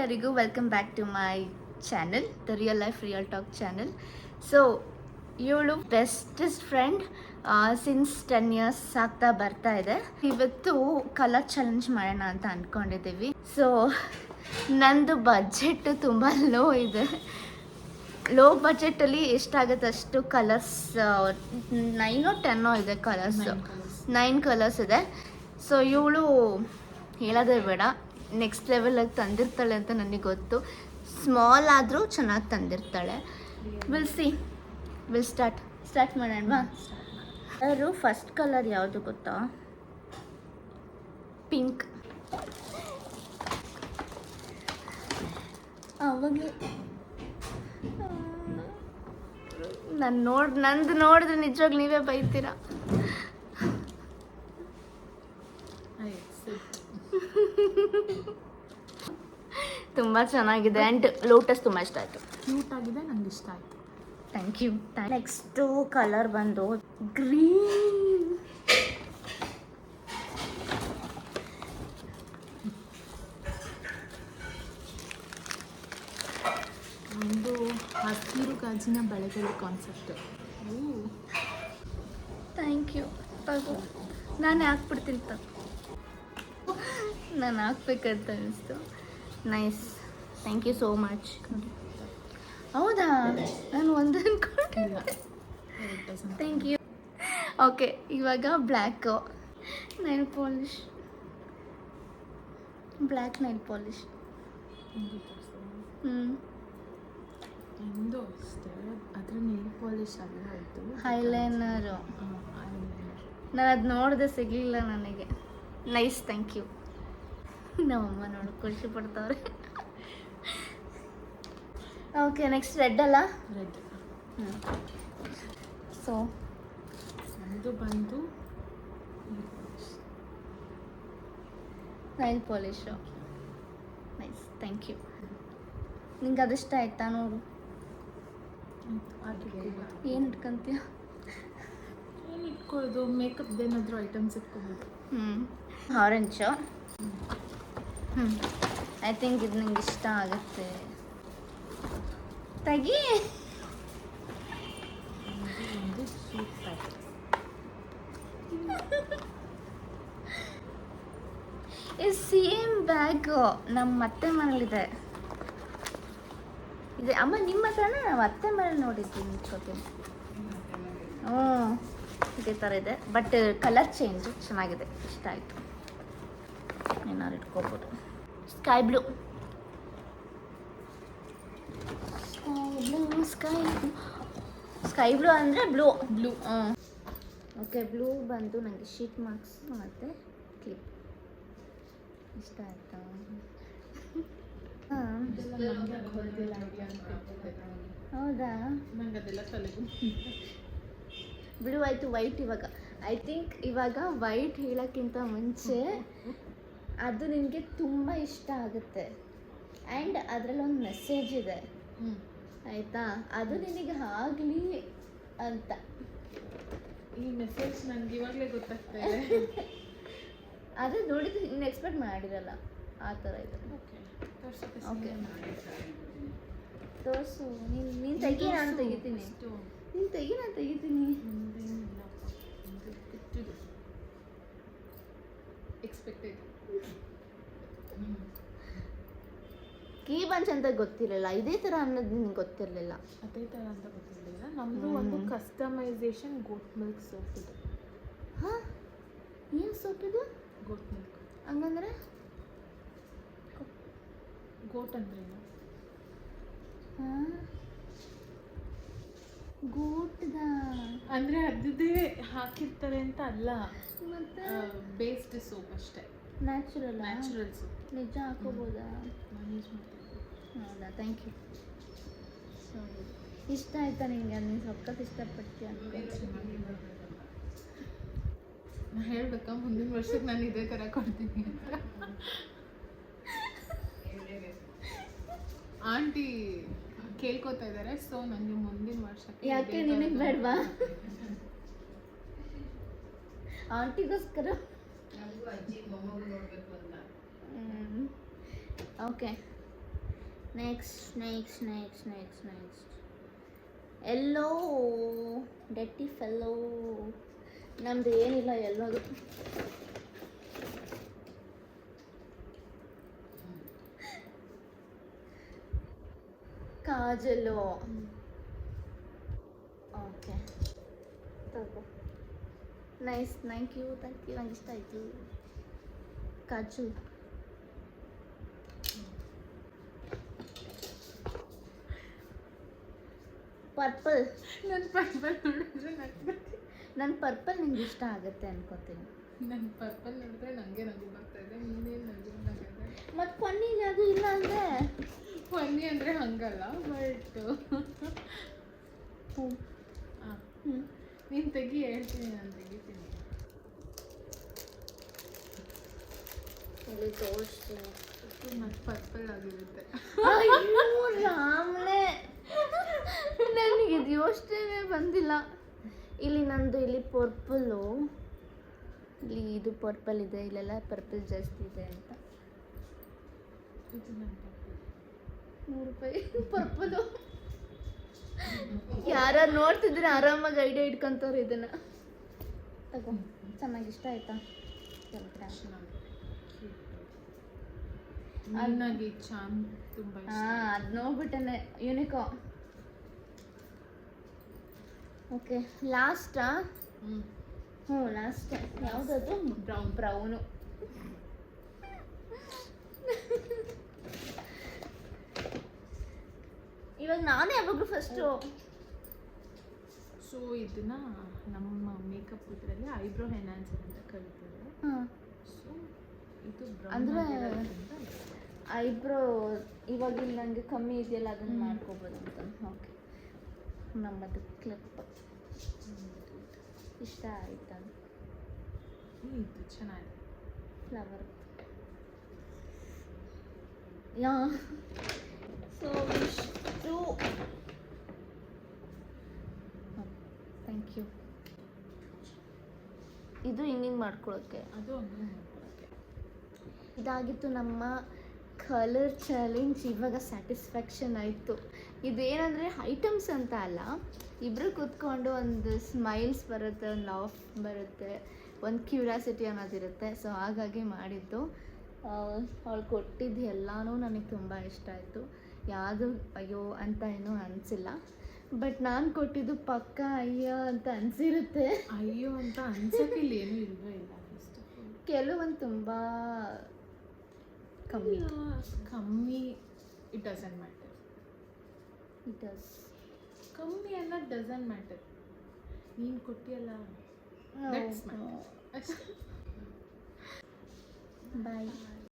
ಎಲ್ಲರಿಗೂ welcome back to my channel the real life real talk channel. So ಇವಳು bestest friend since 10 years ಆಗ್ತಾ ಬರ್ತಾ ಇದೆ. ಇವತ್ತು ಕಲರ್ ಚಾಲೆಂಜ್ ಮಾಡೋಣ ಅಂತ ಅಂದ್ಕೊಂಡಿದ್ದೀವಿ. ಸೊ ನಂದು ಬಜೆಟ್ ತುಂಬ ಲೋ ಇದೆ. ಲೋ ಬಜೆಟಲ್ಲಿ ಎಷ್ಟಾಗುತ್ತೆ ಅಷ್ಟು ಕಲರ್ಸ್ 9 ಇದೆ ಕಲರ್ಸ್, 9 ಕಲರ್ಸ್ ಇದೆ. ಸೊ ಇವಳು ಹೇಳೋದೇ ಬೇಡ, ನೆಕ್ಸ್ಟ್ ಲೆವೆಲಾಗಿ ತಂದಿರ್ತಾಳೆ ಅಂತ ನನಗೆ ಗೊತ್ತು. ಸ್ಮಾಲ್ ಆದರೂ ಚೆನ್ನಾಗಿ ತಂದಿರ್ತಾಳೆ. ವಿಲ್ ಸ್ಟಾರ್ಟ್ ಮಾಡೋಣವಾ? ಕಲರು ಫಸ್ಟ್ ಕಲರ್ ಯಾವುದು ಗೊತ್ತಾ? ಪಿಂಕ್. ಅವಾಗಲೇ ನಂದು ನೋಡಿದ್ರೆ ನಿಜವಾಗ್ಲೂ ನೀವೇ ಬೈತೀರಾ. ತುಂಬ ಚೆನ್ನಾಗಿದೆ ಆ್ಯಂಡ್ ಲೋಟಸ್ ತುಂಬ ಇಷ್ಟ ಆಯಿತು. ಕ್ಯೂಟ್ ಆಗಿದೆ, ನಂಗೆ ಇಷ್ಟ ಆಯಿತು. Thank you. ನೆಕ್ಸ್ಟು ಕಲರ್ ಬಂದು ಗ್ರೀನ್. ಒಂದು ಹಸಿರು ಗಾಜಿನ ಬಳೆಗಳ ಕಾನ್ಸೆಪ್ಟ್. Thank you. ತಗೋ, ನಾನು ಹಾಕ್ಬಿಡ್ತೀನಿ. ನಾನು ಹಾಕ್ಬೇಕಂತ ಅನಿಸ್ತು. Nice, thank you so much. ಹೌದಾ? ನಾನು ಒಂದು ಅನ್ಕೊಂಡಿಲ್ಲ. Thank you. ಓಕೆ, ಇವಾಗ black nail polish. Black nail polish. ಎಂದು ಅಷ್ಟೇ, ಅದರ ನೇಲ್ ಪಾಲಿಶ್ ಅಲ್ಲ, ಆಯಿತು. ಐಲೈನರು. ನಾನು ಅದು ನೋಡಿದೆ, ಸಿಗಲಿಲ್ಲ ನನಗೆ. Nice, thank you. ನಮ್ಮಮ್ಮ ನೋಡಿ ಖುಷಿ ಪಡ್ತಾವ್ರೆ. ಓಕೆ, ನೆಕ್ಸ್ಟ್ ರೆಡ್ ಅಲ್ಲ? ರೆಡ್. ಸೊ ಅದು ಬಂದು nail polish. Nice, thank you. ನಿಂಗೆ ಅದಿಷ್ಟ ಆಯ್ತಾ? ನೋಡು, ಏನು ಇಟ್ಕೊಂತೀಯ? ಏನು ಇಟ್ಕೊಳ್ಳೋದು? ಮೇಕಪ್ ಏನಾದರೂ ಐಟಮ್ಸ್ ಇಟ್ಕೋಬೋದು. ಆರೆಂಜು. ಐ ಥಿಂಕ್ ಇದು ನಂಗೆ ಇಷ್ಟ ಆಗುತ್ತೆ. ತೆಗಿ. ಒಂದು ಸೂಟ್ ಪ್ಯಾಕ್. ಈ ಸೇಮ್ ಬ್ಯಾಗು ನಮ್ಮ ಅತ್ತೆ ಮನೇಲಿದೆ. ಇದೆ ಅಮ್ಮ, ನಿಮ್ಮ ಹತ್ರನ ನಾವು ಅತ್ತೆ ಮನೇಲಿ ನೋಡಿದ್ದೀನಿ ಇಟ್ಕೋತೀನಿ. ಇದೇ ಥರ ಇದೆ, ಬಟ್ ಕಲರ್ ಚೇಂಜು ಚೆನ್ನಾಗಿದೆ, ಇಷ್ಟ ಆಯಿತು. ಏನಾದ್ರು ಇಟ್ಕೋಬೋದು. Sky blue. ಸ್ಕೈ ಬ್ಲೂ ಅಂದರೆ ಬ್ಲೂ. ಓಕೆ, ಬ್ಲೂ ಬಂದು ನನಗೆ ಶೀಟ್ ಮಾರ್ಕ್ಸ್ ಮತ್ತು ಕ್ಲಿಪ್ ಇಷ್ಟ ಆಯಿತಾ? ಹೌದಾ? ನಂಗೆ ಅದೆಲ್ಲ ತಲೆಗೂ. ಬ್ಲೂ ಆಯಿತು. ವೈಟ್ ಇವಾಗ ಐ ಥಿಂಕ್ ಇವಾಗ ವೈಟ್ ಹೇಳೋಕ್ಕಿಂತ ಮುಂಚೆ ಅದು ನಿನಗೆ ತುಂಬ ಇಷ್ಟ ಆಗುತ್ತೆ. ಆ್ಯಂಡ್ ಅದರಲ್ಲೊಂದು ಮೆಸೇಜ್ ಇದೆ, ಆಯಿತಾ? ಅದು ನಿನಗೆ ಆಗಲಿ ಅಂತ. ಈ ಮೆಸೇಜ್ ನನಗೆ ಇವಾಗಲೇ ಗೊತ್ತಾಗ್ತಾ ಇದೆ. ಅದು ನೋಡಿದ್ದು ನೀನು ಎಕ್ಸ್ಪೆಕ್ಟ್ ಮಾಡಿರಲ್ಲ, ಆ ಥರ ಇದೆ. ಓಕೆ, ತೋರಿಸು. ನೀನು ತೆಗಿ, ನಾನು ತೆಗಿತೀನಿ. ನೀನು ತೆಗಿ, ನಾನು ತೆಗಿತೀನಿ. ಎಕ್ಸ್ಪೆಕ್ಟೆಡ್. ಕೀ ಬಂಚ್ ಅಂತ ಗೊತ್ತಿರಲಿಲ್ಲ, ಇದೇ ಥರ ಅನ್ನೋದು ನಿನ್ಗೆ ಗೊತ್ತಿರಲಿಲ್ಲ. ಅದೇ ಥರ ಅಂತ ಗೊತ್ತಿರಲಿಲ್ಲ. ನಮ್ಮದು ಒಂದು ಕಸ್ಟಮೈಸೇಷನ್ ಗೋಟ್ ಮಿಲ್ಕ್ ಸೋಪ್ ಇದೆ. ಹಾಂ, ಏನು ಸೋಪ್ ಇದು? Goat milk. ಹಂಗಂದ್ರೆ ಗೋಟ್ ಅಂದ್ರೇನು? ಹಾಂ, ಗೋಟ್ದ ಅಂದರೆ ಅದೇ ಹಾಕಿರ್ತಾರೆ ಅಂತ ಅಲ್ಲ, ಮತ್ತೆ ಬೇಸ್ಡ್ ಸೋಪ್ ಅಷ್ಟೇ. Natural soap. ನಿಜ ಹಾಕೋಬೋದಾ? ನಾನು ಯೂಸ್ ಮಾಡ್ತೀನಿ. ಹೌದಾ? Thank you. ಸೊ ಇಷ್ಟ ಆಯ್ತಾ ನಿಂಗೆ? ನೀನು ಸಖತ್ ಇಷ್ಟಪಡ್ತೀಯ ಅಂತ ನಾನು ಹೇಳ್ಬೇಕಾ? ಮುಂದಿನ ವರ್ಷಕ್ಕೆ ನಾನು ಇದೇ ಥರ ಕೊಡ್ತೀನಿ. ಆಂಟಿ ಕೇಳ್ಕೊತಾ ಇದ್ದಾರೆ, ಸೊ ನನಗೆ ಮುಂದಿನ ವರ್ಷಕ್ಕೆ. ಯಾಕೆ ನಿನಗೆ ಬೇಡವಾ? ಆಂಟಿಗೋಸ್ಕರ. ಓಕೆ, ನೆಕ್ಸ್ಟ್ ಎಲ್ಲೋ ಡೆಟ್ಟಿ ಫೆಲ್ಲೋ. ನಮ್ದು ಏನಿಲ್ಲ ಎಲ್ಲೋದು. ಕಾಜಲು. ಓಕೆ ತಗೋ. ನೈಸ್, ಥ್ಯಾಂಕ್ ಯು ನಂಗೆ ಇಷ್ಟ ಆಯಿತು. ಕಾಜಲ್ ಪರ್ಪಲ್. ನನ್ನ ಪರ್ಪಲ್ ನೋಡಿದ್ರೆ ನನಗೆ ನನ್ನ ಪರ್ಪಲ್ ನಿಂಗೆ ಇಷ್ಟ ಆಗುತ್ತೆ ಅನ್ಕೋತೀನಿ. ನನ್ನ ಪರ್ಪಲ್ ನೋಡಿದ್ರೆ ನನಗೆ ನಗು ಬರ್ತಾ ಇದೆ. ನೀನೇನು ನಗು ನಗಿದೆ ಮತ್ತು ಪನ್ನೀರ್ ಅದು ಇಲ್ಲ ಅಂದರೆ ಫನ್ನಿ ಅಂದರೆ ಹಂಗಲ್ಲ, ಬಟ್ ಹಾಂ ನೀನು ತೆಗಿ, ಹೇಳ್ತೀನಿ, ನಾನು ತೆಗಿತೀನಿ. ಇಲ್ಲಿ ತೋರಿಸ್ತೀನಿ. ಮತ್ತು ಪರ್ಪಲ್ ಆಗಿರುತ್ತೆ. ಅಯ್ಯೋ ರಾಮ್ನೆ, ನನಗೆ ಇದು ಯೋಚನೆ ಬಂದಿಲ್ಲ. ಇಲ್ಲಿ ನಂದು ಇಲ್ಲಿ ಪರ್ಪಲ್ಲು, ಇಲ್ಲಿ ಇದು ಪರ್ಪಲ್ ಇದೆ, ಇಲ್ಲೆಲ್ಲ ಪರ್ಪಲ್ ಜಾಸ್ತಿ ಇದೆ ಅಂತ. ಇದು ನನ್ನ ಪರ್ಪಲ್. ₹100 ಪರ್ಪಲು. ಯಾರು ನೋಡ್ತಿದ್ರೆ ಆರಾಮಾಗಿ ಐಡಿಯಾ ಇಟ್ಕೊಂತವ್ರು ಇದನ್ನ. ತಗೋ, ಚೆನ್ನಾಗಿ ಇಷ್ಟ ಆಯ್ತಾ? ನನಗೆ ಚಾಮ್ ತುಂಬ ಇಷ್ಟ. ಹಾಂ, ಅದು ನೋಡ್ಬಿಟ್ಟೆ ಯೂನಿಕೋ. ಓಕೆ, ಲಾಸ್ಟಾ? ಹ್ಞೂ ಲಾಸ್ಟ್. ಯಾವುದದು? ಬ್ರೌನು. ಇವಾಗ ನಾನೇ ಯಾವಾಗಲೂ ಫಸ್ಟು. ಸೊ ಇದನ್ನ ನಮ್ಮ ಮೇಕಪ್ ಇದರಲ್ಲಿ ಐಬ್ರೋ ಎನ್ಹಾನ್ಸರ್ ಅಂತ ಕರೀತಾರೆ. ಹಾಂ, ಸೊ ಇದು ಅಂದ್ರೆ ಬ್ರೌನ್ ಐಬ್ರೋ ಇವಾಗ ಇಲ್ಲಿ ನನಗೆ ಕಮ್ಮಿ ಇದೆಯಲ್ಲ, ಅದನ್ನು ಮಾಡ್ಕೋಬೋದು ಅಂತ. ಓಕೆ, ನಮ್ಮದು ಕ್ಲಿಪ್ ಇಷ್ಟ ಆಯ್ತಾ? ಇದು ಚೆನ್ನಾಗಿದೆ. ಫ್ಲವರ್. ಯಾ, ಸೊ ಇಷ್ಟು. Thank you. ಇದು ಹಿಂಗೆ ಮಾಡ್ಕೊಳ್ಳೋಕ್ಕೆ. ಅದು ಹಂಗೆ ಮಾಡ್ಕೊಳ್ಳೋಕ್ಕೆ. ಇದಾಗಿತ್ತು ನಮ್ಮ ಕಲರ್ ಚಾಲೆಂಜ್. ಇವಾಗ ಸ್ಯಾಟಿಸ್ಫ್ಯಾಕ್ಷನ್ ಆಯಿತು. ಇದೇನಂದರೆ ಐಟಮ್ಸ್ ಅಂತ ಅಲ್ಲ, ಇಬ್ಬರು ಕೂತ್ಕೊಂಡು ಒಂದು ಸ್ಮೈಲ್ಸ್ ಬರುತ್ತೆ, ಒಂದು ಲಾಫ್ ಬರುತ್ತೆ, ಒಂದು ಕ್ಯೂರಿಯಾಸಿಟಿ ಅನ್ನೋದಿರುತ್ತೆ. ಸೊ ಹಾಗಾಗಿ ಮಾಡಿದ್ದು. ಅವಳು ಕೊಟ್ಟಿದ್ದು ಎಲ್ಲನೂ ನನಗೆ ತುಂಬ ಇಷ್ಟ ಆಯಿತು. ಯಾವುದು ಅಯ್ಯೋ ಅಂತ ಏನೂ ಅನಿಸಿಲ್ಲ. ಬಟ್ ನಾನು ಕೊಟ್ಟಿದ್ದು ಪಕ್ಕ ಅಯ್ಯೋ ಅಂತ ಅನಿಸಿರುತ್ತೆ. ಅಯ್ಯೋ ಅಂತ ಅನ್ಸಕ್ಕೆ ಇಲ್ಲಿ ಏನೂ ಇಲ್ವೇ ಇಲ್ಲ. ಫಸ್ಟ್ ಆಫ್ ಆಲ್ ಕೆಲವೊಂದು ತುಂಬ ಕಮ್ಮಿ. It doesn't matter. It does. ಕಮ್ಮಿ ಅನ್ನೋದು ಡಸಂಟ್ ಮ್ಯಾಟರ್. ನೀನು ಕೊಟ್ಟಿಯಲ್ಲ, ದಟ್ಸ್ ಮ್ಯಾಟರ್. ಬಾಯ್.